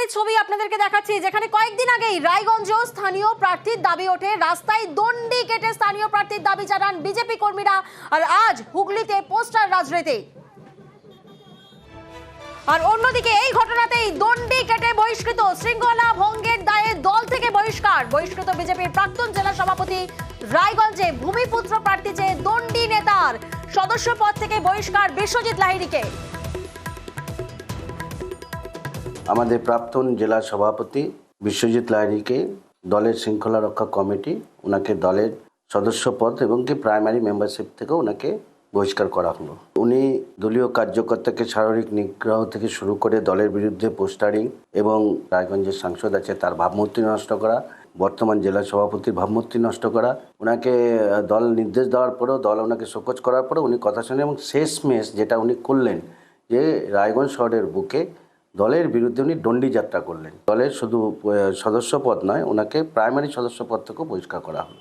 একবারই ছবি আপনাদেরকে দেখাচ্ছি, যেখানে কয়েকদিন আগেই রায়গঞ্জেও স্থানীয় প্রার্থীর দাবি ওঠে। রাস্তায় দণ্ডি কেটে স্থানীয় প্রার্থীর দাবি জানান বিজেপি কর্মীরা। আর আজ হুগলিতে পোস্টার রাজনীতি। আর অন্যদিকে এই ঘটনাতেই দণ্ডি কেটে বহিষ্কৃত, শৃঙ্খলা ভঙ্গের দায়ে দল থেকে বহিষ্কৃত বিজেপির প্রাক্তন জেলা সভাপতি। রায়গঞ্জে ভূমিপুত্র প্রার্থী চেয়ে দণ্ডি নেতার সদস্য পদ থেকে বহিষ্কার বিশ্বজিৎ লাহিড়ীকে। আমাদের প্রাক্তন জেলা সভাপতি বিশ্বজিৎ লাহিড়ীকে দলের শৃঙ্খলা রক্ষা কমিটি ওনাকে দলের সদস্য পদ এবং কি প্রাইমারি মেম্বারশিপ থেকে ওনাকে বহিষ্কার করা হলো। উনি দলীয় কার্যকর্তাকে শারীরিক নিগ্রহ থেকে শুরু করে দলের বিরুদ্ধে পোস্টারিং এবং রায়গঞ্জের সাংসদ আছে তার ভাবমূর্তি নষ্ট করা, বর্তমান জেলা সভাপতির ভাবমূর্তি নষ্ট করা, ওনাকে দল নির্দেশ দেওয়ার পরেও দল ওনাকে শোকজ করার পরে উনি কথা শুনে এবং শেষমেশ যেটা উনি করলেন যে রায়গঞ্জ শহরের বুকে দলের বিরুদ্ধে উনি দণ্ডি যাত্রা করলেন। দলের শুধু সদস্য পদ নয়, ওনাকে প্রাইমারি সদস্য পদ থেকেও বহিষ্কার করা হলো।